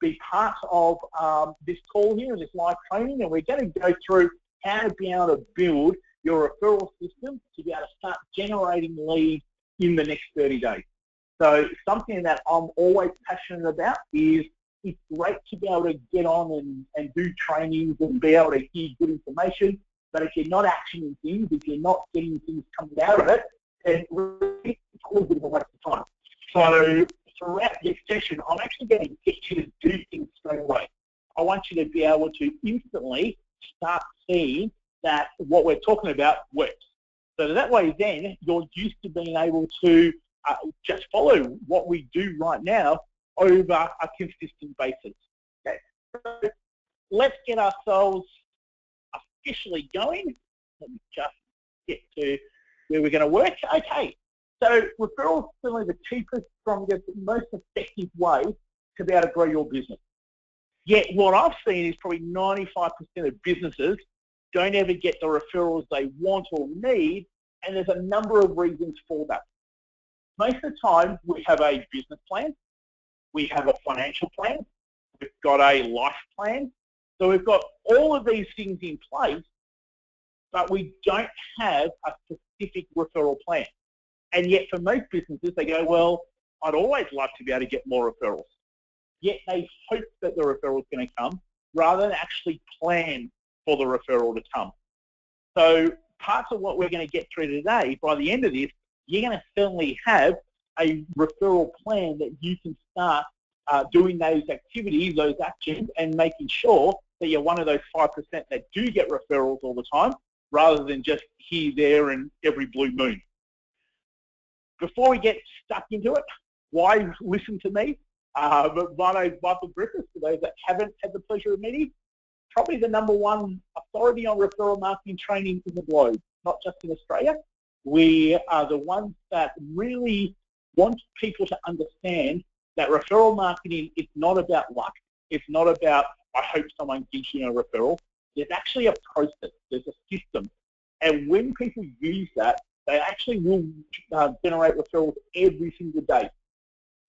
be part of this call here, this live training, and we're going to go through how to be able to build your referral system to be able to start generating leads in the next 30 days. So something that I'm always passionate about is it's great to be able to get on and do trainings and be able to hear good information, but if you're not actioning things, if you're not getting things coming out of it, then really it's a bit of a waste of time. So throughout this session, I'm actually going to get you to do things straight away. I want you to be able to instantly start seeing that what we're talking about works. So that way then you're used to being able to just follow what we do right now over a consistent basis. Okay. So let's get ourselves officially going. Let me just get to where we're going to work. Okay. So referrals is certainly the cheapest, strongest, most effective way to be able to grow your business. Yet what I've seen is probably 95% of businesses don't ever get the referrals they want or need, and there's a number of reasons for that. Most of the time, we have a business plan, we have a financial plan, we've got a life plan, so we've got all of these things in place, but we don't have a specific referral plan. And yet for most businesses, they go, well, I'd always like to be able to get more referrals. Yet they hope that the referral is going to come rather than actually plan for the referral to come. So parts of what we're going to get through today, by the end of this, you're going to certainly have a referral plan that you can start doing those activities, those actions, and making sure that you're one of those 5% that do get referrals all the time, rather than just here, there, and every blue moon. Before we get stuck into it, why listen to me? But my name's Michael Griffiths. For those that haven't had the pleasure of meeting, probably the #1 authority on referral marketing training in the globe, not just in Australia. We are the ones that really want people to understand that referral marketing is not about luck. It's not about, I hope someone gives you a referral. There's actually a process. There's a system. And when people use that, they actually will generate referrals every single day.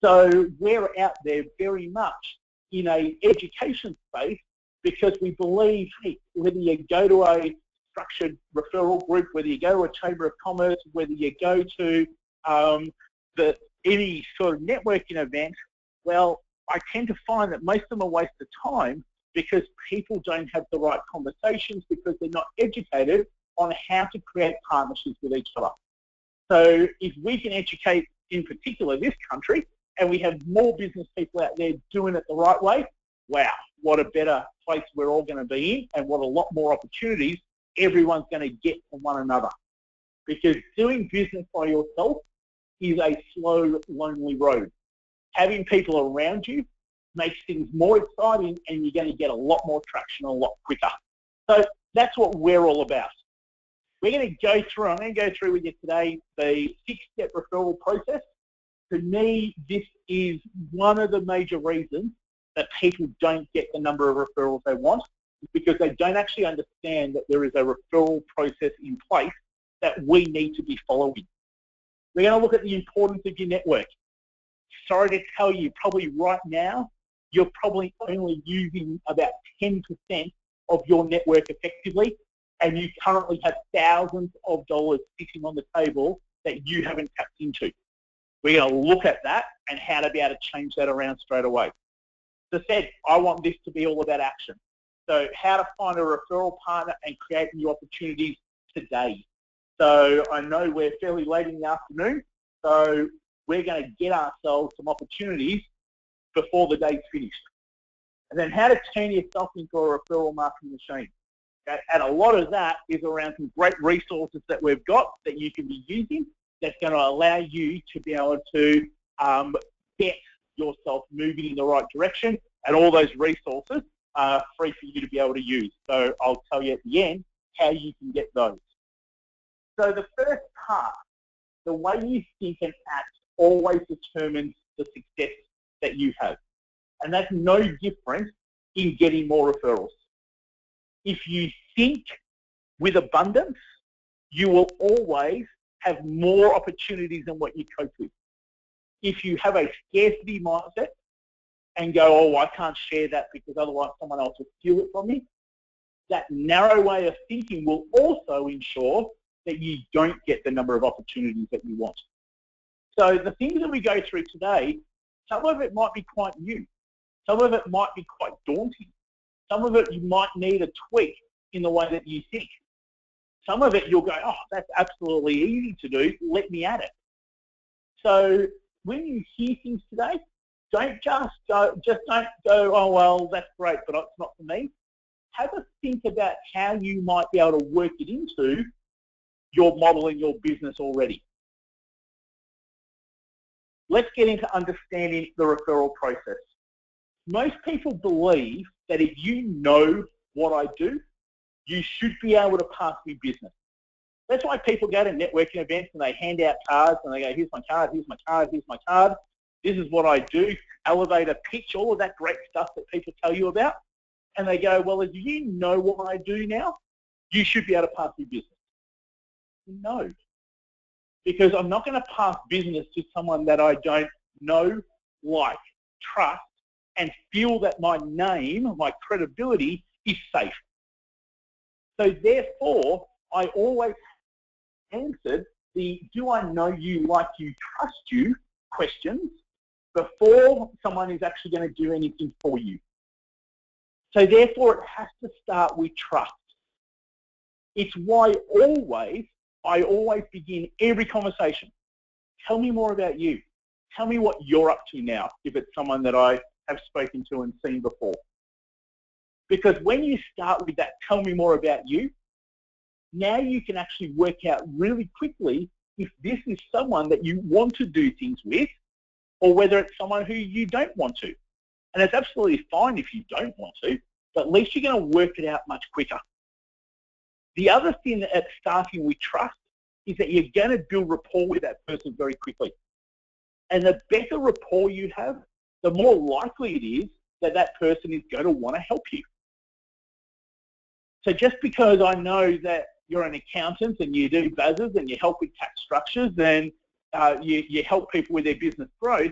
So we're out there very much in an education space because we believe, hey, whether you go to a structured referral group, whether you go to a chamber of commerce, whether you go to any sort of networking event, well, I tend to find that most of them are a waste of time because people don't have the right conversations because they're not educated on how to create partnerships with each other. So if we can educate, in particular, this country, and we have more business people out there doing it the right way, wow, what a better place we're all going to be in, and what a lot more opportunities everyone's going to get from one another. Because doing business by yourself is a slow, lonely road. Having people around you makes things more exciting, and you're going to get a lot more traction a lot quicker. So that's what we're all about. We're going to go through, I'm going to go through with you today the 6-step referral process. To me, this is one of the major reasons that people don't get the number of referrals they want, because they don't actually understand that there is a referral process in place that we need to be following. We're going to look at the importance of your network. Sorry to tell you, probably right now, you're probably only using about 10% of your network effectively, and you currently have thousands of dollars sitting on the table that you haven't tapped into. We're going to look at that and how to be able to change that around straight away. As I said, I want this to be all about action. So how to find a referral partner and create new opportunities today. So I know we're fairly late in the afternoon, so we're going to get ourselves some opportunities before the day's finished. And then how to turn yourself into a referral marketing machine. Okay? And a lot of that is around some great resources that we've got that you can be using that's going to allow you to be able to get yourself moving in the right direction, and all those resources are free for you to be able to use. So I'll tell you at the end how you can get those. So the first part, the way you think and act always determines the success that you have. And that's no different in getting more referrals. If you think with abundance, you will always have more opportunities than what you cope with. If you have a scarcity mindset, and go, oh, I can't share that because otherwise someone else will steal it from me. That narrow way of thinking will also ensure that you don't get the number of opportunities that you want. So the things that we go through today, some of it might be quite new. Some of it might be quite daunting. Some of it you might need a tweak in the way that you think. Some of it you'll go, oh, that's absolutely easy to do, let me at it. So when you hear things today, don't don't go, oh, well, that's great, but it's not for me. Have a think about how you might be able to work it into your model and your business already. Let's get into understanding the referral process. Most people believe that if you know what I do, you should be able to pass me business. That's why people go to networking events and they hand out cards and they go, here's my card, here's my card, here's my card. This is what I do, elevator pitch, all of that great stuff that people tell you about. And they go, well, if you know what I do now, you should be able to pass me business. No, because I'm not going to pass business to someone that I don't know, like, trust, and feel that my name, my credibility is safe. So therefore, I always answered the do I know you, like you, trust you questions before someone is actually going to do anything for you. So therefore, it has to start with trust. It's why I always begin every conversation. Tell me more about you. Tell me what you're up to now, if it's someone that I have spoken to and seen before. Because when you start with that, tell me more about you, now you can actually work out really quickly if this is someone that you want to do things with or whether it's someone who you don't want to. And it's absolutely fine if you don't want to, but at least you're going to work it out much quicker. The other thing at starting with trust is that you're going to build rapport with that person very quickly. And the better rapport you have, the more likely it is that that person is going to want to help you. So just because I know that you're an accountant and you do BASs and you help with tax structures and you help people with their business growth,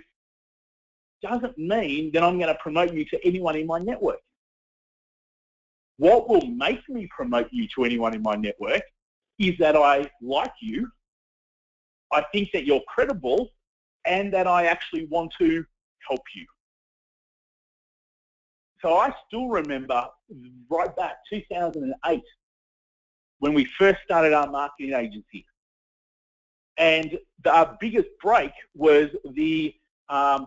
doesn't mean that I'm going to promote you to anyone in my network. What will make me promote you to anyone in my network is that I like you, I think that you're credible, and that I actually want to help you. So I still remember right back 2008 when we first started our marketing agency. And our biggest break was the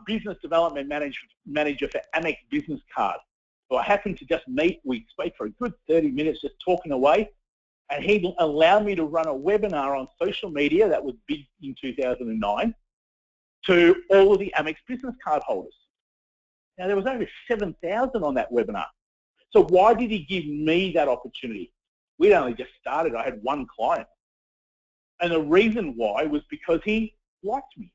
business development manager for Amex Business Card. So I happened to just meet, we spoke for a good 30 minutes just talking away, and he allowed me to run a webinar on social media, that was big in 2009, to all of the Amex Business Card holders. Now there was over 7,000 on that webinar. So why did he give me that opportunity? We'd only just started, I had one client. And the reason why was because he liked me.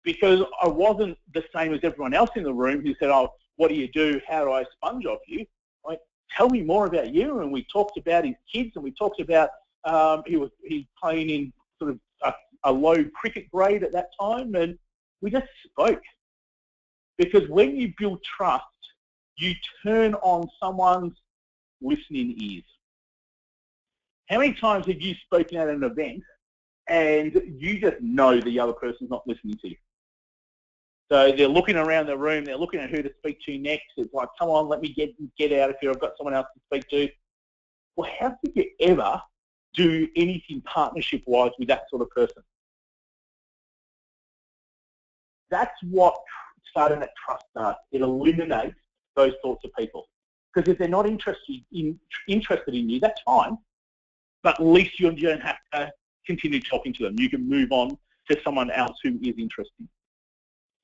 Because I wasn't the same as everyone else in the room who said, oh, what do you do? How do I sponge off you? I went, tell me more about you. And we talked about his kids, and we talked about he's playing in sort of a low cricket grade at that time, and we just spoke. Because when you build trust, you turn on someone's listening ears. How many times have you spoken at an event and you just know the other person's not listening to you? So they're looking around the room, they're looking at who to speak to next. It's like, come on, let me get out of here. I've got someone else to speak to. Well, how could you ever do anything partnership-wise with that sort of person? That's what starting that trust starts. It eliminates those sorts of people. Because if they're not interested in you, that's fine. But at least you don't have to continue talking to them. You can move on to someone else who is interested.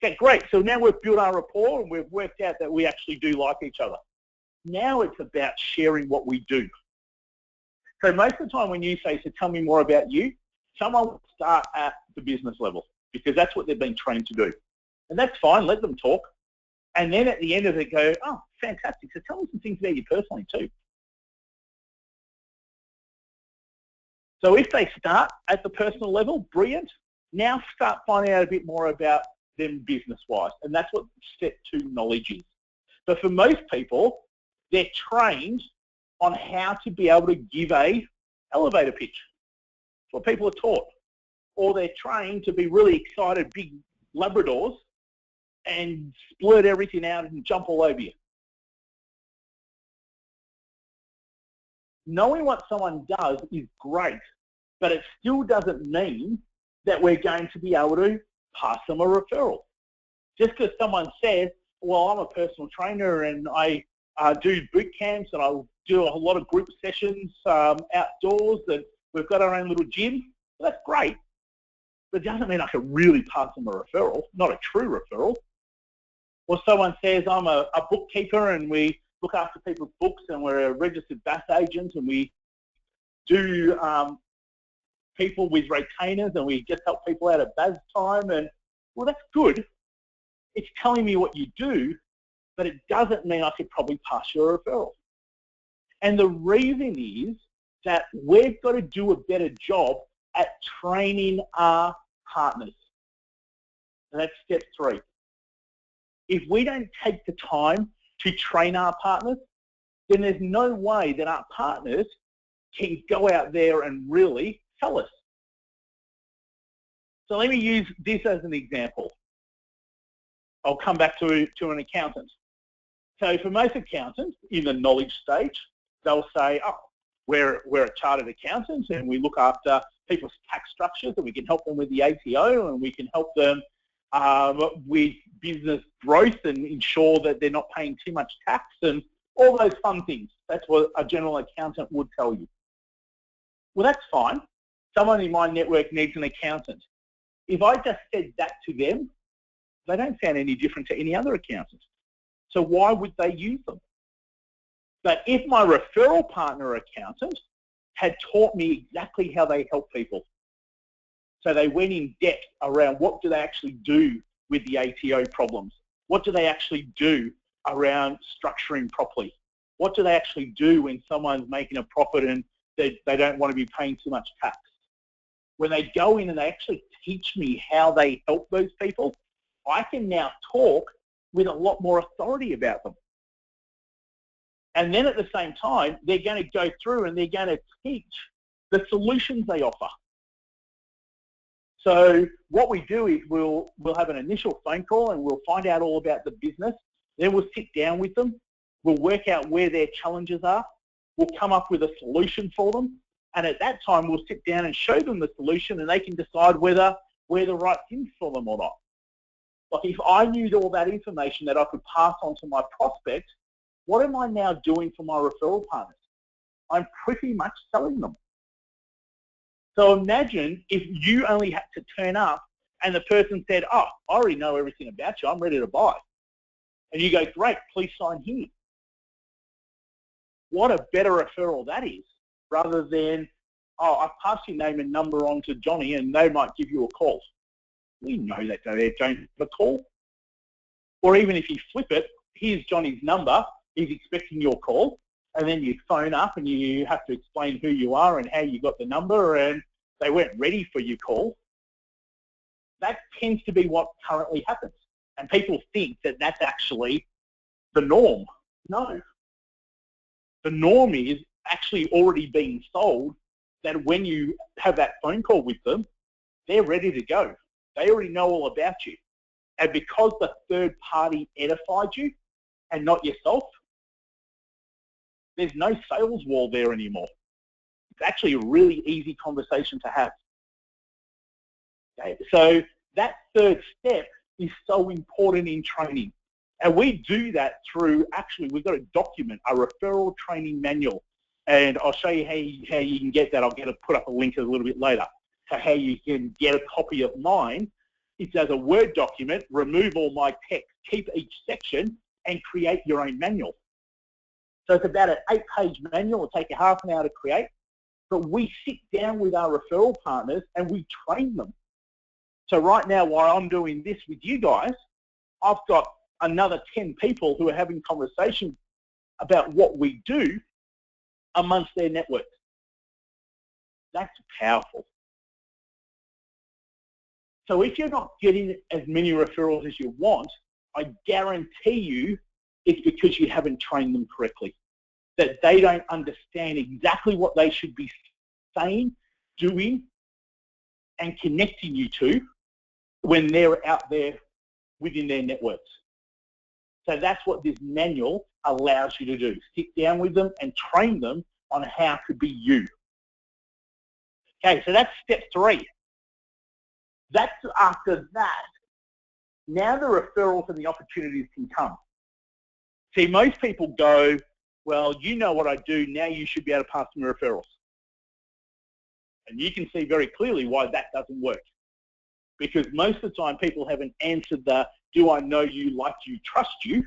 Okay, great. So now we've built our rapport and we've worked out that we actually do like each other. Now it's about sharing what we do. So most of the time when you say, so tell me more about you, someone will start at the business level because that's what they've been trained to do. And that's fine, let them talk. And then at the end of it go, oh, fantastic. So tell me some things about you personally too. So if they start at the personal level, brilliant. Now start finding out a bit more about than business-wise. And that's what step 2 knowledge is. But for most people, they're trained on how to be able to give a elevator pitch. That's what people are taught. Or they're trained to be really excited, big Labradors, and splurt everything out and jump all over you. Knowing what someone does is great, but it still doesn't mean that we're going to be able to pass them a referral. Just because someone says, well, I'm a personal trainer and I do boot camps and I do a lot of group sessions outdoors and we've got our own little gym, well, that's great. But it doesn't mean I can really pass them a referral, not a true referral. Or someone says, I'm a bookkeeper and we look after people's books and we're a registered BAS agent and we do people with retainers and we just help people out at BAS time. And, well, that's good. It's telling me what you do, but it doesn't mean I could probably pass you a referral. And the reason is that we've got to do a better job at training our partners. And that's step 3. If we don't take the time to train our partners, then there's no way that our partners can go out there and really tell us. So let me use this as an example. I'll come back to an accountant. So for most accountants in the knowledge stage, they'll say, oh, we're a chartered accountant and we look after people's tax structures and we can help them with the ATO and we can help them with business growth and ensure that they're not paying too much tax and all those fun things. That's what a general accountant would tell you. Well, that's fine. Someone in my network needs an accountant. If I just said that to them, they don't sound any different to any other accountant. So why would they use them? But if my referral partner accountant had taught me exactly how they help people, so they went in depth around what do they actually do with the ATO problems, what do they actually do around structuring properly, what do they actually do when someone's making a profit and they don't want to be paying too much tax. When they go in and they actually teach me how they help those people, I can now talk with a lot more authority about them. And then at the same time, they're going to go through and they're going to teach the solutions they offer. So what we do is we'll have an initial phone call and we'll find out all about the business. Then we'll sit down with them. We'll work out where their challenges are. We'll come up with a solution for them. And at that time, we'll sit down and show them the solution and they can decide whether we're the right thing for them or not. Like if I knew all that information that I could pass on to my prospects, what am I now doing for my referral partners? I'm pretty much selling them. So imagine if you only had to turn up and the person said, oh, I already know everything about you, I'm ready to buy. And you go, great, please sign here. What a better referral that is, rather than, oh, I've passed your name and number on to Johnny and they might give you a call. We know that they don't have a call. Or even if you flip it, here's Johnny's number, he's expecting your call, and then you phone up and you have to explain who you are and how you got the number and they weren't ready for your call. That tends to be what currently happens. And people think that that's actually the norm. No. The norm is actually already being sold that when you have that phone call with them, they're ready to go. They already know all about you. And because the third party edified you and not yourself, there's no sales wall there anymore. It's actually a really easy conversation to have. Okay? So that third step is so important in training. And we do that through, actually, we've got a document, a referral training manual. And I'll show you how you can get that. I'll put up a link a little bit later to how you can get a copy of mine. It's as a Word document, remove all my text, keep each section, and create your own manual. So it's about an 8-page manual. It'll take you half an hour to create. But we sit down with our referral partners and we train them. So right now, while I'm doing this with you guys, I've got another 10 people who are having conversations about what we do amongst their networks. That's powerful. So if you're not getting as many referrals as you want, I guarantee you it's because you haven't trained them correctly, that they don't understand exactly what they should be saying, doing, and connecting you to when they're out there within their networks. So that's what this manual allows you to do. Sit down with them and train them on how to be you. Okay, so that's step 3. That's after that. Now the referrals and the opportunities can come. See, most people go, well, you know what I do, now you should be able to pass me referrals. And you can see very clearly why that doesn't work. Because most of the time people haven't answered the, do I know you, like you, trust you?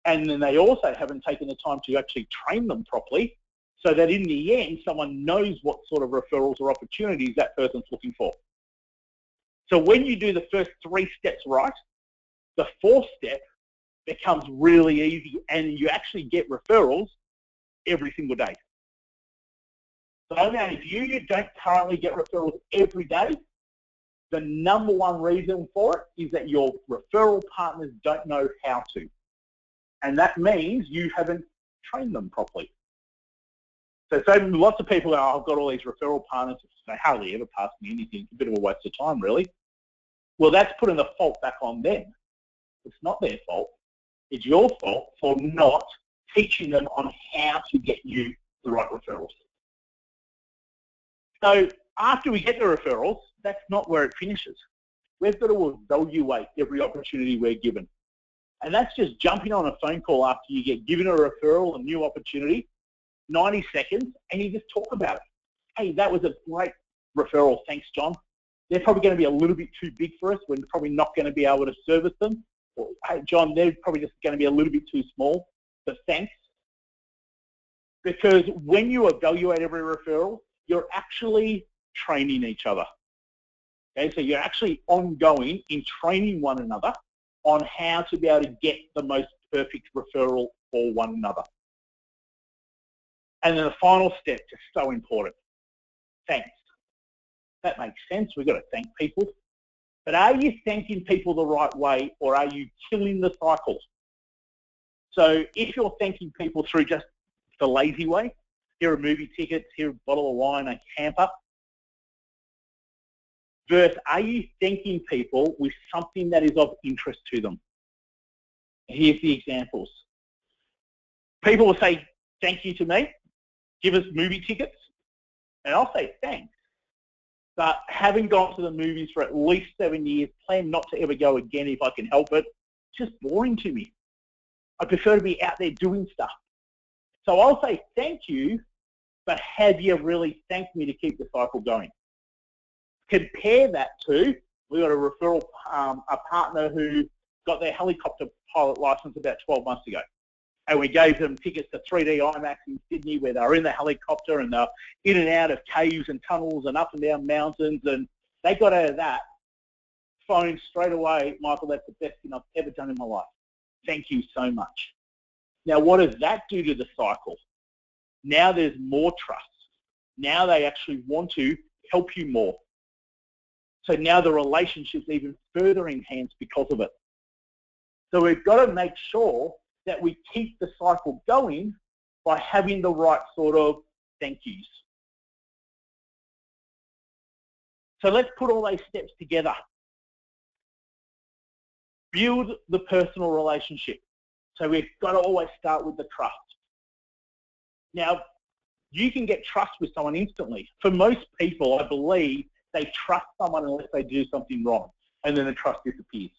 And then they also haven't taken the time to actually train them properly so that in the end, someone knows what sort of referrals or opportunities that person's looking for. So when you do the first 3 steps right, the 4th step becomes really easy and you actually get referrals every single day. So now if you don't currently get referrals every day, the number 1 reason for it is that your referral partners don't know how to. And that means you haven't trained them properly. So lots of people go, oh, I've got all these referral partners. They hardly ever pass me anything. It's a bit of a waste of time, really. Well, that's putting the fault back on them. It's not their fault. It's your fault for not teaching them on how to get you the right referrals. So after we get the referrals, that's not where it finishes. We've got to evaluate every opportunity we're given. And that's just jumping on a phone call after you get given a referral, a new opportunity, 90 seconds, and you just talk about it. Hey, that was a great referral. Thanks, John. They're probably going to be a little bit too big for us. We're probably not going to be able to service them. Or, hey, John, they're probably just going to be a little bit too small, but thanks. Because when you evaluate every referral, you're actually training each other. Okay, so you're actually ongoing in training one another on how to be able to get the most perfect referral for one another. And then the final step is so important. Thanks. That makes sense. We've got to thank people. But are you thanking people the right way, or are you killing the cycle? So if you're thanking people through just the lazy way, here are movie tickets, here a bottle of wine, a hamper, versus are you thanking people with something that is of interest to them? Here's the examples. People will say thank you to me, give us movie tickets, and I'll say thanks. But having gone to the movies for at least 7 years, plan not to ever go again if I can help it, it's just boring to me. I prefer to be out there doing stuff. So I'll say thank you, but have you really thanked me to keep the cycle going? Compare that to, we got a referral, a partner who got their helicopter pilot license about 12 months ago. And we gave them tickets to 3D IMAX in Sydney where they were in the helicopter and they're in and out of caves and tunnels and up and down mountains. And they got out of that, phone straight away, Michael, that's the best thing I've ever done in my life. Thank you so much. Now, what does that do to the cycle? Now there's more trust. Now they actually want to help you more. So now the relationship's even further enhanced because of it. So we've got to make sure that we keep the cycle going by having the right sort of thank yous. So let's put all those steps together. Build the personal relationship. So we've got to always start with the trust. Now, you can get trust with someone instantly. For most people, I believe they trust someone unless they do something wrong, and then the trust disappears.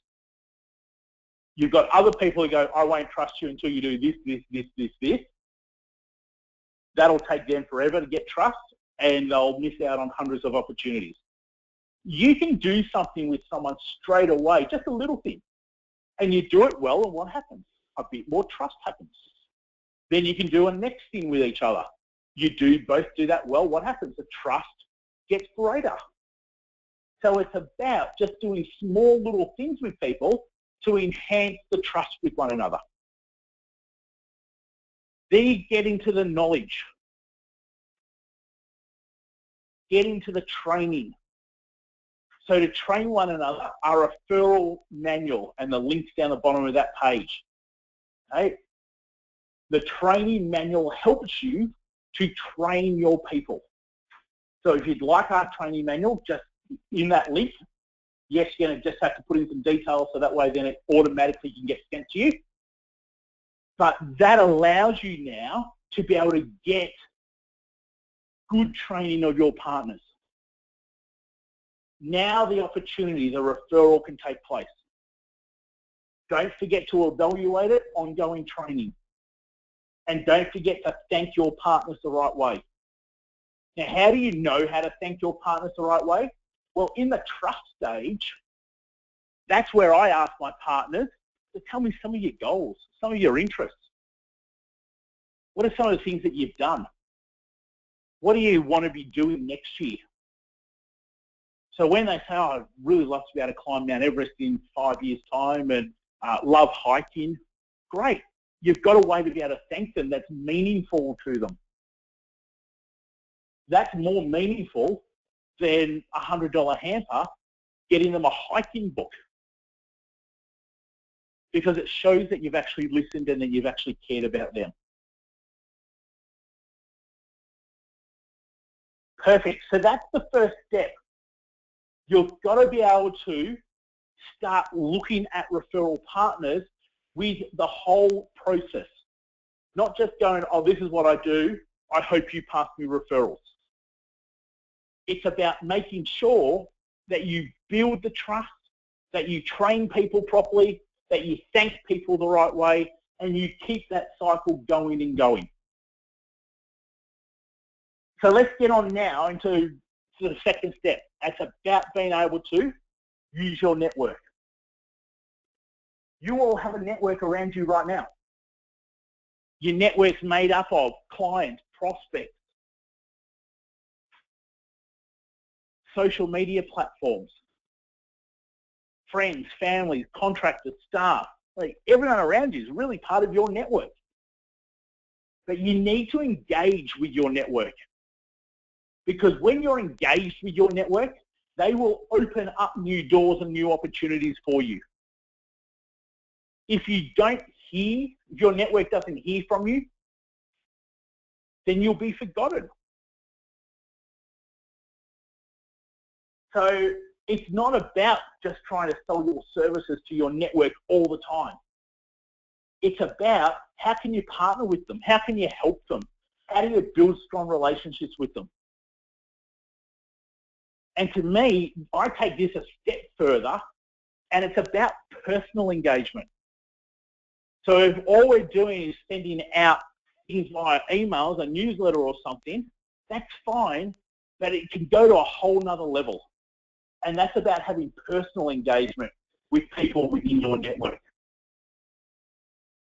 You've got other people who go, I won't trust you until you do this, this, this, this, this. That'll take them forever to get trust, and they'll miss out on hundreds of opportunities. You can do something with someone straight away, just a little thing, and you do it well, and what happens? A bit more trust happens. Then you can do a next thing with each other. You both do that well, what happens? The trust gets greater. So it's about just doing small little things with people to enhance the trust with one another. Then you get into the knowledge. Get into the training. So to train one another, our referral manual and the links down the bottom of that page. Okay? The training manual helps you to train your people. So if you'd like our training manual, just in that link, yes, you're going to just have to put in some details so that way then it automatically can get sent to you. But that allows you now to be able to get good training of your partners. Now the opportunity, the referral can take place. Don't forget to evaluate it, ongoing training. And don't forget to thank your partners the right way. Now, how do you know how to thank your partners the right way? Well, in the trust stage, that's where I ask my partners to tell me some of your goals, some of your interests. What are some of the things that you've done? What do you want to be doing next year? So when they say, oh, I'd really love to be able to climb Mount Everest in 5 years' time and love hiking, great. You've got a way to be able to thank them that's meaningful to them. That's more meaningful than a $100 hamper getting them a hiking book, because it shows that you've actually listened and that you've actually cared about them. Perfect. So that's the first step. You've got to be able to start looking at referral partners with the whole process. Not just going, oh, this is what I do, I hope you pass me referrals. It's about making sure that you build the trust, that you train people properly, that you thank people the right way, and you keep that cycle going and going. So let's get on now into the second step. It's about being able to use your network. You all have a network around you right now. Your network's made up of clients, prospects, social media platforms, friends, families, contractors, staff. Like, everyone around you is really part of your network. But you need to engage with your network. Because when you're engaged with your network, they will open up new doors and new opportunities for you. If you don't hear, if your network doesn't hear from you, then you'll be forgotten. So it's not about just trying to sell your services to your network all the time. It's about how can you partner with them? How can you help them? How do you build strong relationships with them? And to me, I take this a step further, and it's about personal engagement. So if all we're doing is sending out things via emails, a newsletter or something, that's fine, but it can go to a whole nother level. And that's about having personal engagement with people within your network.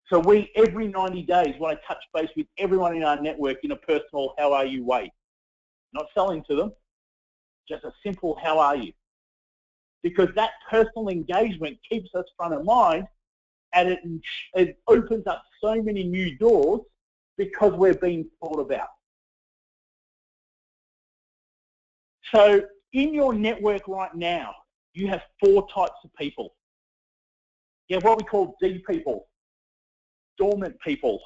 So we, every 90 days, want to touch base with everyone in our network in a personal how are you way. Not selling to them, just a simple how are you. Because that personal engagement keeps us front of mind, and it opens up so many new doors because we're being thought about. So in your network right now, you have 4 types of people. You have what we call D people, dormant people.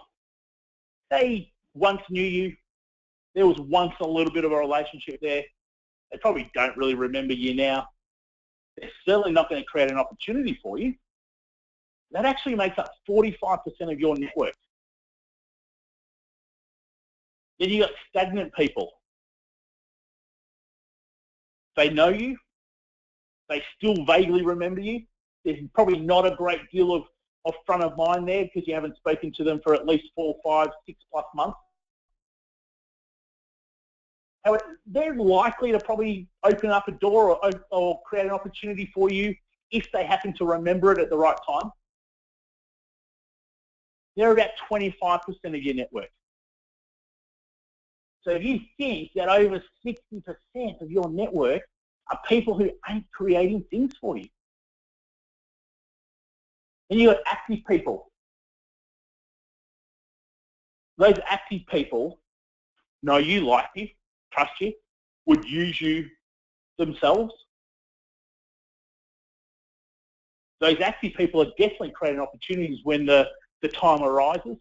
They once knew you. There was once a little bit of a relationship there. They probably don't really remember you now. They're certainly not going to create an opportunity for you. That actually makes up 45% of your network. Then you've got stagnant people. They know you. They still vaguely remember you. There's probably not a great deal of front of mind there because you haven't spoken to them for at least 4, 5, 6+ months. However, they're likely to probably open up a door or create an opportunity for you if they happen to remember it at the right time. They're about 25% of your network. So if you think that over 60% of your network are people who ain't creating things for you. Then you've got active people. Those active people know you, like you, trust you, would use you themselves. Those active people are definitely creating opportunities when the time arises.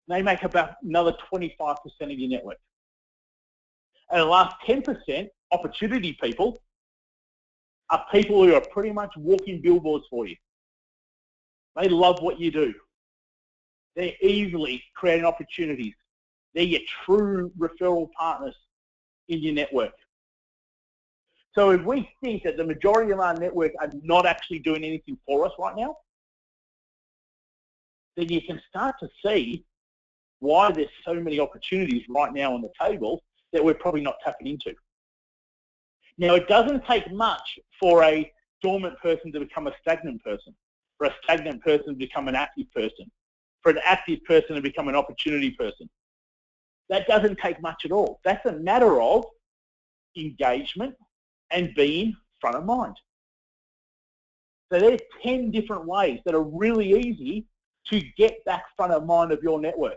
They make about another 25% of your network. And the last 10% opportunity people are people who are pretty much walking billboards for you. They love what you do. They're easily creating opportunities. They're your true referral partners in your network. So if we think that the majority of our network are not actually doing anything for us right now, then you can start to see why there's so many opportunities right now on the table that we're probably not tapping into. Now, it doesn't take much for a dormant person to become a stagnant person, for a stagnant person to become an active person, for an active person to become an opportunity person. That doesn't take much at all. That's a matter of engagement and being front of mind. So there's 10 different ways that are really easy to get back front of mind of your network.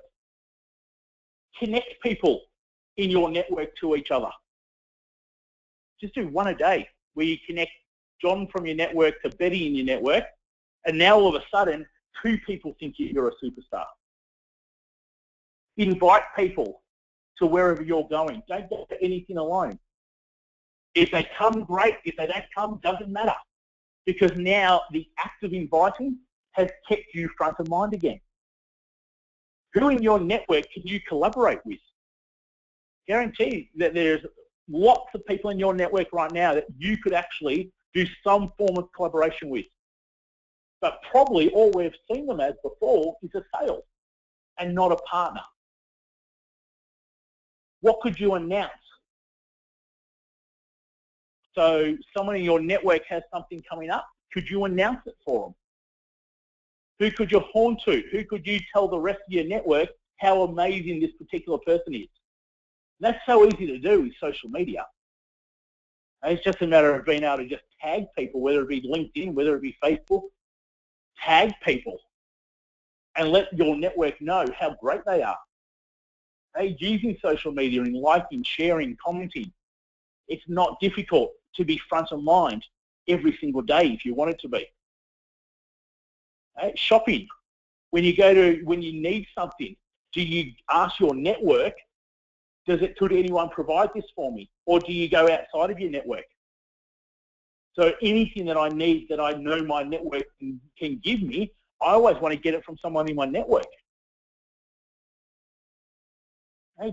Connect people in your network to each other. Just do one a day where you connect John from your network to Betty in your network, and now all of a sudden 2 people think you're a superstar. Invite people to wherever you're going. Don't do anything alone. If they come, great. If they don't come, doesn't matter. Because now the act of inviting has kept you front of mind again. Who in your network can you collaborate with? Guarantee that there's lots of people in your network right now that you could actually do some form of collaboration with. But probably all we've seen them as before is a sale and not a partner. What could you announce? So someone in your network has something coming up. Could you announce it for them? Who could you horn to? Who could you tell the rest of your network how amazing this particular person is? That's so easy to do with social media. And it's just a matter of being able to just tag people, whether it be LinkedIn, whether it be Facebook. Tag people and let your network know how great they are. Using social media and liking, sharing, commenting. It's not difficult to be front of mind every single day if you want it to be. Shopping. When you need something, do you ask your network, could anyone provide this for me? Or do you go outside of your network? So anything that I need that I know my network can give me, I always want to get it from someone in my network.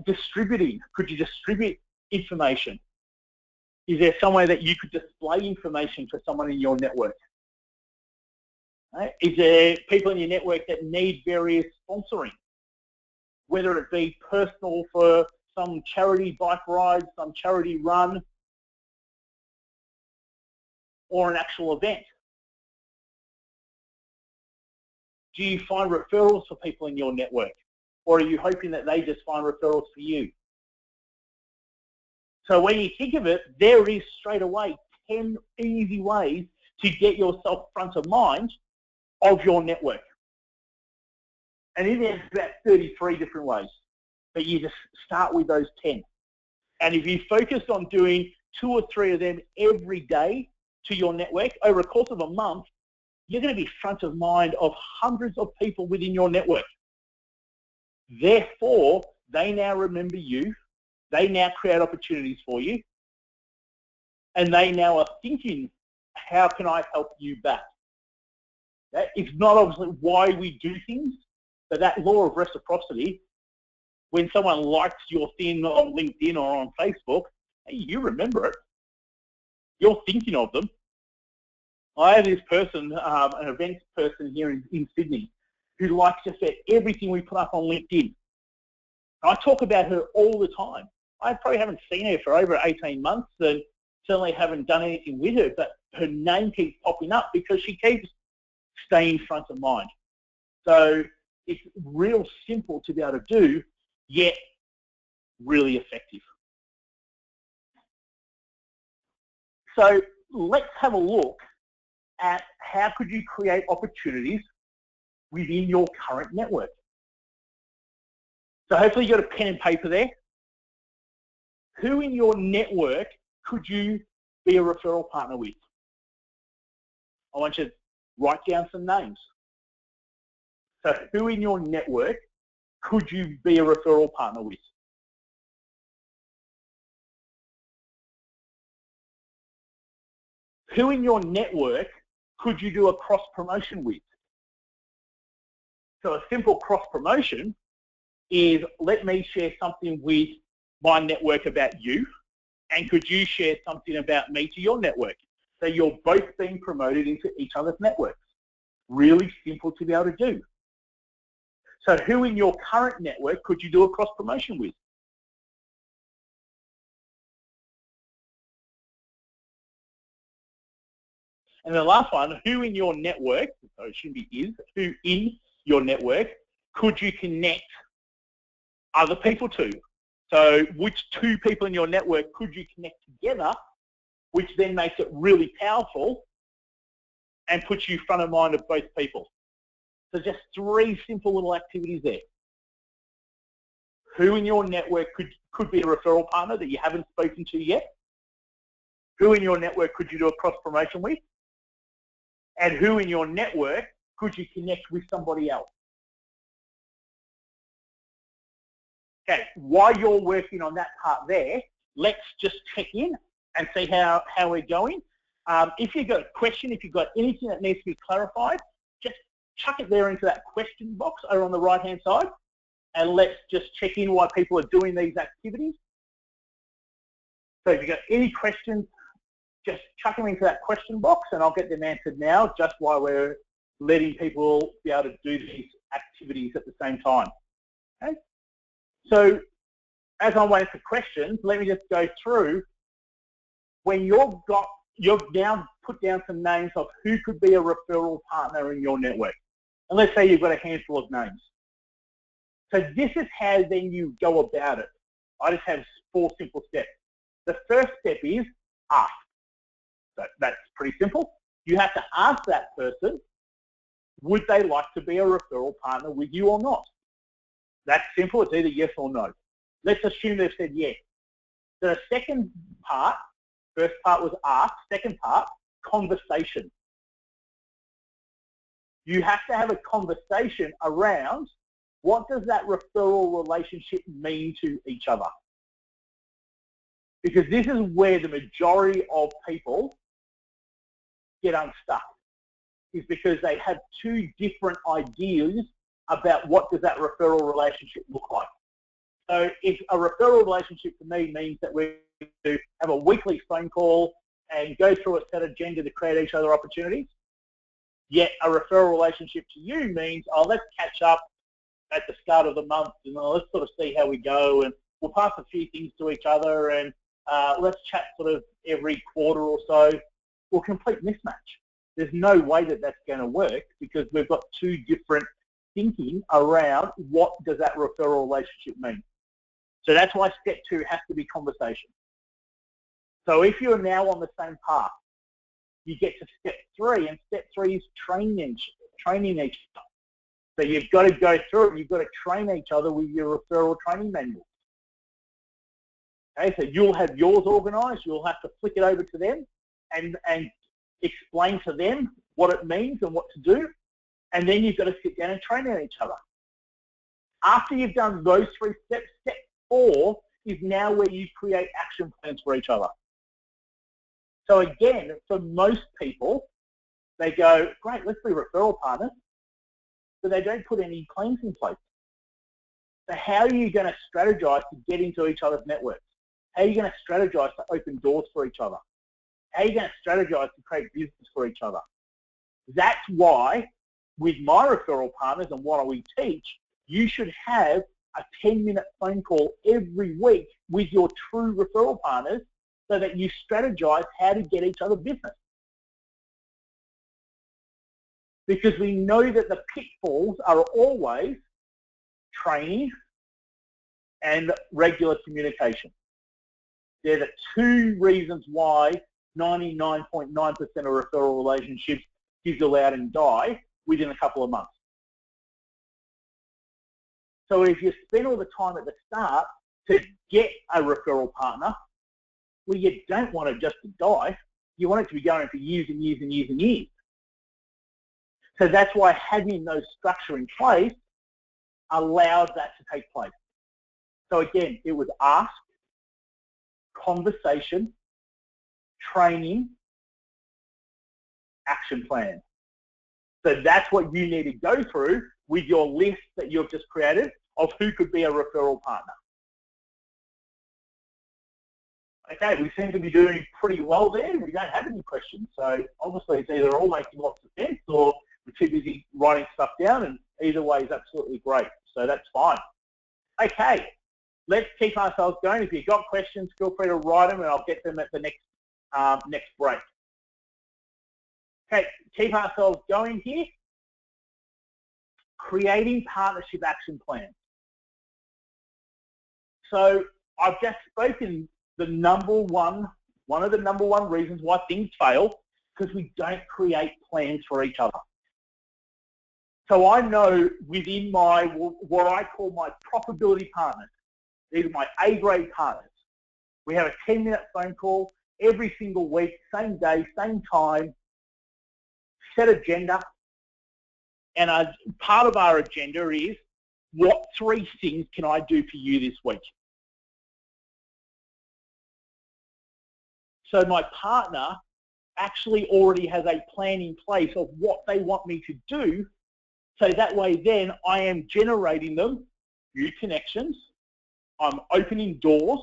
Distributing. Could you distribute information? Is there some way that you could display information for someone in your network? Is there people in your network that need various sponsoring? Whether it be personal for some charity bike ride, some charity run, or an actual event. Do you find referrals for people in your network? Or are you hoping that they just find referrals for you? So when you think of it, there is straight away 10 easy ways to get yourself front of mind of your network. And then there's about 33 different ways, but you just start with those 10. And if you focus on doing 2 or 3 of them every day to your network, over a course of a month, you're going to be front of mind of hundreds of people within your network. Therefore, they now remember you, they now create opportunities for you, and they now are thinking, how can I help you back? It's not obviously why we do things, but that law of reciprocity, when someone likes your thing on LinkedIn or on Facebook, hey, you remember it. You're thinking of them. I have this person, an events person here in Sydney, who likes just everything we put up on LinkedIn. I talk about her all the time. I probably haven't seen her for over 18 months and certainly haven't done anything with her, but her name keeps popping up because she keeps staying front of mind. So it's real simple to be able to do, yet really effective. So let's have a look at how could you create opportunities within your current network. So hopefully you've got a pen and paper there. Who in your network could you be a referral partner with? I want you to write down some names. So who in your network could you be a referral partner with? Who in your network could you do a cross-promotion with? So a simple cross-promotion is, let me share something with my network about you, and could you share something about me to your network? So you're both being promoted into each other's networks. Really simple to be able to do. So who in your current network could you do a cross-promotion with? And the last one, who in your network, so it shouldn't be is, who in your network could you connect other people to? So which two people in your network could you connect together, which then makes it really powerful and puts you front of mind of both people? So just 3 simple little activities there. Who in your network could be a referral partner that you haven't spoken to yet? Who in your network could you do a cross-promotion with? And who in your network could you connect with somebody else? Okay, while you're working on that part there, let's just check in and see how we're going. If you've got a question, if you've got anything that needs to be clarified, just chuck it there into that question box over on the right-hand side, and let's just check in while people are doing these activities. So if you've got any questions, just chuck them into that question box and I'll get them answered now, just while we're letting people be able to do these activities at the same time. Okay? So as I'm waiting for questions, let me just go through. When you've now put down some names of who could be a referral partner in your network. And let's say you've got a handful of names. So this is how then you go about it. I just have 4 simple steps. The first step is ask. So that's pretty simple. You have to ask that person, would they like to be a referral partner with you or not? That's simple. It's either yes or no. Let's assume they've said yes. So the second part, first part was ask, second part, conversation. You have to have a conversation around what does that referral relationship mean to each other? Because this is where the majority of people get unstuck, is because they have 2 different ideas about what does that referral relationship look like. So if a referral relationship to me means that we have a weekly phone call and go through a set agenda to create each other opportunities, yet a referral relationship to you means, oh, let's catch up at the start of the month and let's sort of see how we go, and we'll pass a few things to each other, and let's chat sort of every quarter or so. Well, complete mismatch. There's no way that that's going to work, because we've got 2 different thinking around what does that referral relationship mean. So that's why step 2 has to be conversation. So if you're now on the same path, you get to step 3, and step 3 is training each other. So you've got to go through it. You've got to train each other with your referral training manual. Okay, so you'll have yours organised. You'll have to flick it over to them and explain to them what it means and what to do. And then you've got to sit down and train on each other. After you've done those 3 steps, step 4 is now where you create action plans for each other. So again, for most people, they go, great, let's be referral partners, but they don't put any plans in place. So how are you going to strategize to get into each other's networks? How are you going to strategize to open doors for each other? How are you going to strategize to create business for each other? That's why with my referral partners and what we teach, you should have a 10-minute phone call every week with your true referral partners, so that you strategize how to get each other business. Because we know that the pitfalls are always training and regular communication. They're the 2 reasons why 99.9% of referral relationships fizzle out and die within a couple of months. So if you spend all the time at the start to get a referral partner, well, you don't want it just to die. You want it to be going for years and years and years and years. So that's why having those structure in place allows that to take place. So again, it was ask, conversation, training, action plan. So that's what you need to go through with your list that you've just created of who could be a referral partner. Okay, we seem to be doing pretty well there. We don't have any questions, so obviously it's either all making lots of sense or we're too busy writing stuff down, and either way is absolutely great. So that's fine. Okay, let's keep ourselves going. If you've got questions, feel free to write them and I'll get them at the next break. Okay, keep ourselves going here. Creating partnership action plans. So I've just spoken one of the number one reasons why things fail, because we don't create plans for each other. So I know within my, what I call my profitability partners, these are my A-grade partners. We have a 10-minute phone call every single week, same day, same time, set agenda. And part of our agenda is, what 3 things can I do for you this week? So my partner actually already has a plan in place of what they want me to do. So that way then I am generating them new connections, I'm opening doors,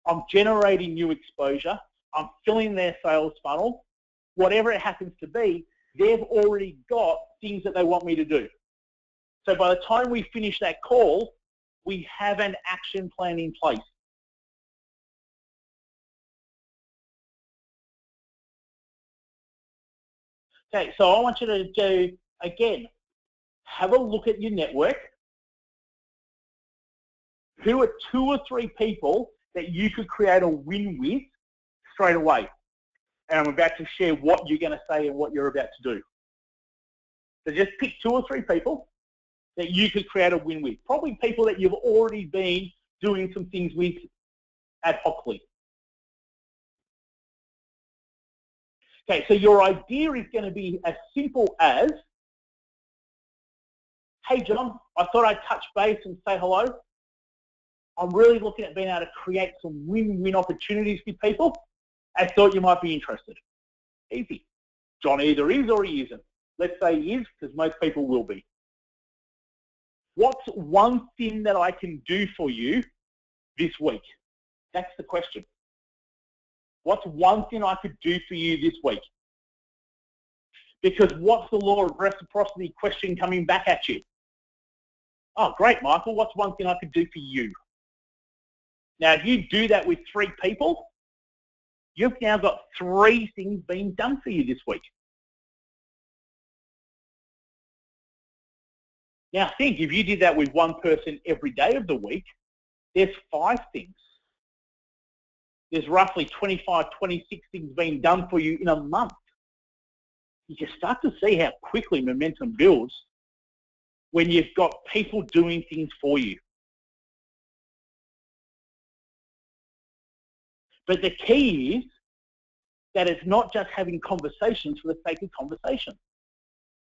I'm generating new exposure, I'm filling their sales funnel, whatever it happens to be, they've already got things that they want me to do. So by the time we finish that call, we have an action plan in place. Okay, so I want you to do, again, have a look at your network. Who are 2 or 3 people that you could create a win with straight away? And I'm about to share what you're going to say and what you're about to do. So just pick 2 or 3 people that you could create a win with. Probably people that you've already been doing some things with ad hocly. Okay, so your idea is going to be as simple as, hey John, I thought I'd touch base and say hello. I'm really looking at being able to create some win-win opportunities with people. I thought you might be interested. Easy. John either is or he isn't. Let's say he is, because most people will be. What's one thing that I can do for you this week? That's the question. What's one thing I could do for you this week? Because what's the law of reciprocity question coming back at you? Oh, great, Michael. What's one thing I could do for you? Now, if you do that with 3 people, you've now got 3 things being done for you this week. Now, think, if you did that with 1 person every day of the week, there's 5 things. There's roughly 25, 26 things being done for you in a month. You can start to see how quickly momentum builds when you've got people doing things for you. But the key is that it's not just having conversations for the sake of conversation.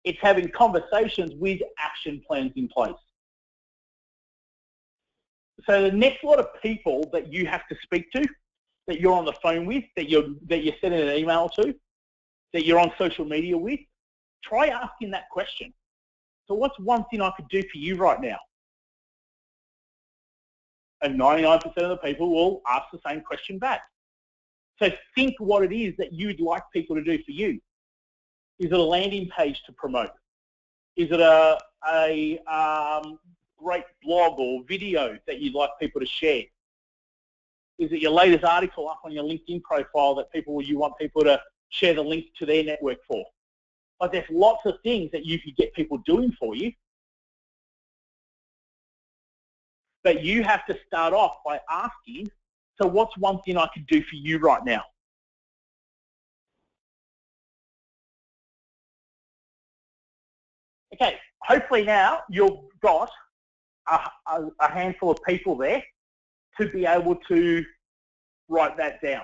It's having conversations with action plans in place. So the next lot of people that you have to speak to, that you're on the phone with, that you're sending an email to, that you're on social media with, try asking that question. So what's one thing I could do for you right now? And 99% of the people will ask the same question back. So think what it is that you'd like people to do for you. Is it a landing page to promote? Is it a great blog or video that you'd like people to share? Is it your latest article up on your LinkedIn profile that you want people to share the link to their network for? Like, there's lots of things that you could get people doing for you. But you have to start off by asking, so what's one thing I could do for you right now? Okay, hopefully now you've got a handful of people there to be able to write that down.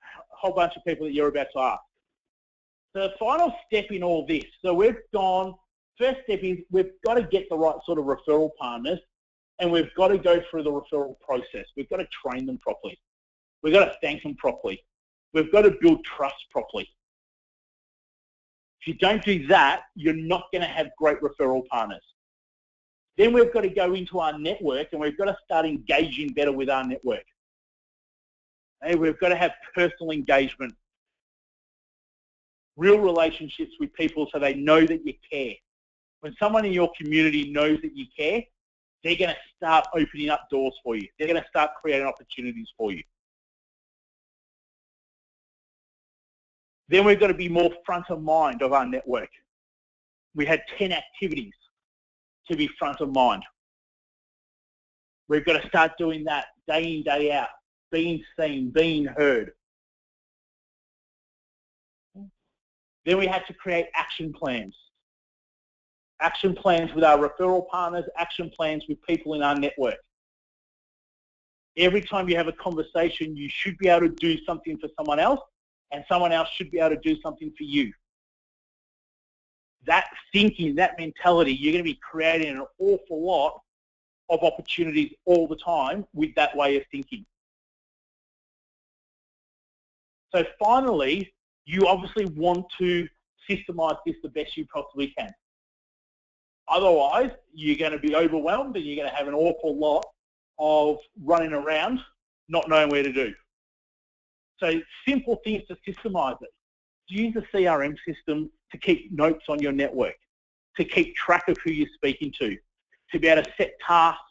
A whole bunch of people that you're about to ask. The final step in all this, so we've gone, first step is we've got to get the right sort of referral partners, and we've got to go through the referral process. We've got to train them properly. We've got to thank them properly. We've got to build trust properly. If you don't do that, you're not going to have great referral partners. Then we've got to go into our network, and we've got to start engaging better with our network. Okay? We've got to have personal engagement, real relationships with people so they know that you care. When someone in your community knows that you care, they're going to start opening up doors for you. They're going to start creating opportunities for you. Then we've got to be more front of mind of our network. We had 10 activities to be front of mind. We've got to start doing that day in, day out, being seen, being heard. Then we had to create action plans. Action plans with our referral partners, action plans with people in our network. Every time you have a conversation, you should be able to do something for someone else, and someone else should be able to do something for you. That thinking, that mentality, you're going to be creating an awful lot of opportunities all the time with that way of thinking. So finally, you obviously want to systemize this the best you possibly can. Otherwise, you're going to be overwhelmed and you're going to have an awful lot of running around, not knowing where to do. So simple things to systemize it. Use a CRM system to keep notes on your network, to keep track of who you're speaking to be able to set tasks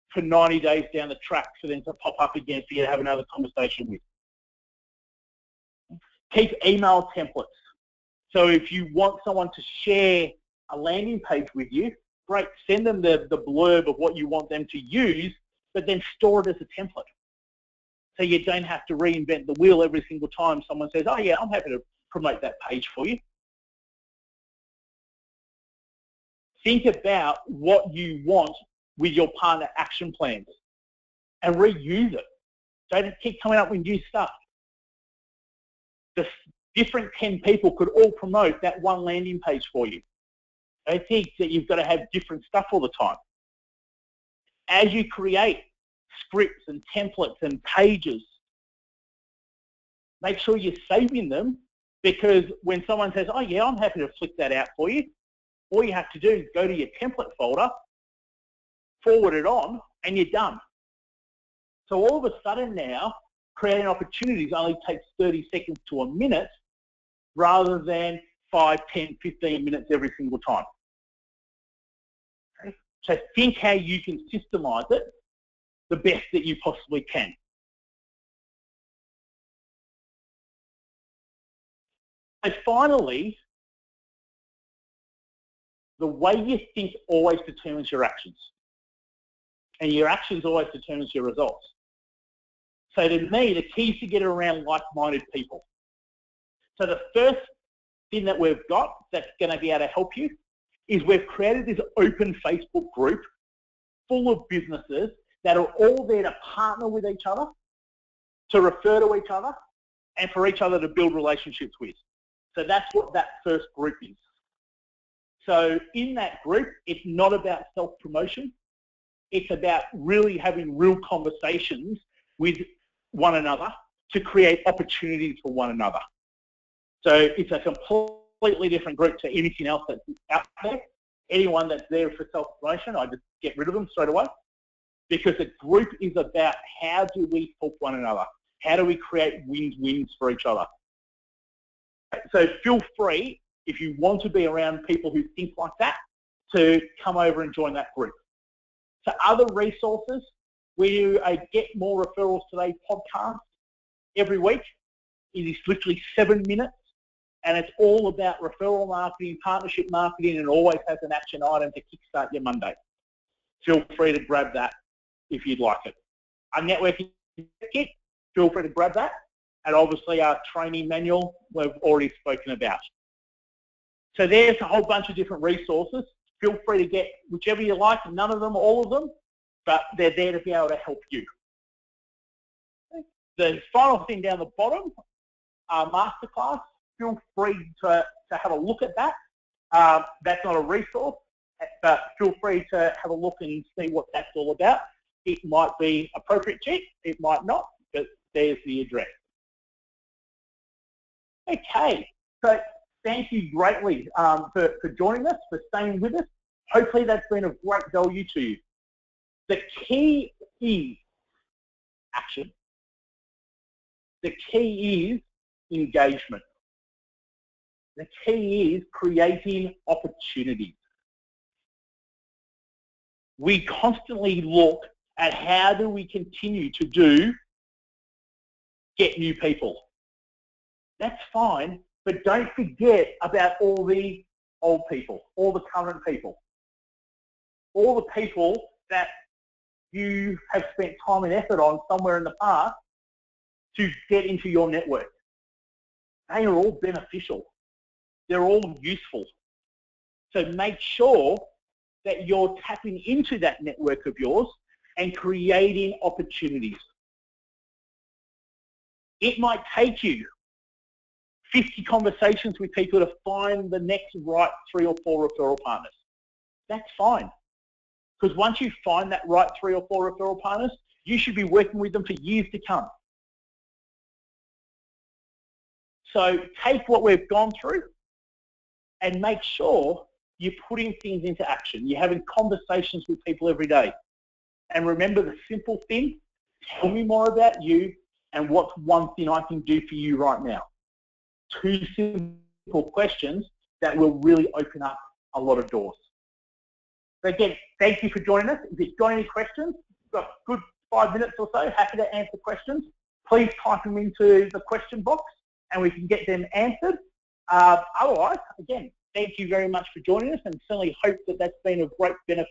for 90 days down the track for them to pop up again for you to have another conversation with. Keep email templates. So if you want someone to share a landing page with you, great, send them the blurb of what you want them to use, but then store it as a template. So you don't have to reinvent the wheel every single time someone says, oh yeah, I'm happy to promote that page for you. Think about what you want with your partner action plans and reuse it. Don't keep coming up with new stuff. The different 10 people could all promote that one landing page for you. I think that you've got to have different stuff all the time. As you create scripts and templates and pages, make sure you're saving them, because when someone says, oh yeah, I'm happy to flick that out for you, all you have to do is go to your template folder, forward it on, and you're done. So all of a sudden now, creating opportunities only takes 30 seconds to a minute rather than 5, 10, 15 minutes every single time. Okay? So think how you can systemize it the best that you possibly can. And finally, the way you think always determines your actions. And your actions always determines your results. So to me, the key is to get around like-minded people. So the first thing that we've got that's going to be able to help you is we've created this open Facebook group full of businesses that are all there to partner with each other, to refer to each other, and for each other to build relationships with. So that's what that first group is. So in that group, it's not about self-promotion. It's about really having real conversations with one another to create opportunities for one another. So it's a completely different group to anything else that's out there. Anyone that's there for self-promotion, I just get rid of them straight away, because the group is about how do we help one another? How do we create wins-wins for each other? So feel free, if you want to be around people who think like that, to come over and join that group. So other resources, we do a Get More Referrals Today podcast every week. It is literally 7 minutes, and it's all about referral marketing, partnership marketing, and always has an action item to kickstart your Monday. Feel free to grab that if you'd like it. Our networking kit, feel free to grab that. And obviously our training manual we've already spoken about. So there's a whole bunch of different resources. Feel free to get whichever you like, none of them, all of them, but they're there to be able to help you. The final thing down the bottom, our masterclass, feel free to have a look at that. That's not a resource, but feel free to have a look and see what that's all about. It might be appropriate to you, it might not, but there's the address. Okay, so thank you greatly for joining us, for staying with us. Hopefully that's been of great value to you. The key is action. The key is engagement. The key is creating opportunities. We constantly look at how do we continue to get new people. That's fine, but don't forget about all the old people, all the current people, all the people that you have spent time and effort on somewhere in the past to get into your network. They are all beneficial. They're all useful. So make sure that you're tapping into that network of yours and creating opportunities. It might take you 50 conversations with people to find the next right 3 or 4 referral partners. That's fine. Because once you find that right 3 or 4 referral partners, you should be working with them for years to come. So take what we've gone through and make sure you're putting things into action. You're having conversations with people every day. And remember the simple thing, tell me more about you and what's one thing I can do for you right now. 2 simple questions that will really open up a lot of doors. So again, thank you for joining us. If you've got any questions, we've got a good 5 minutes or so, happy to answer questions. Please type them into the question box and we can get them answered. Otherwise, again, thank you very much for joining us and certainly hope that that's been of great benefit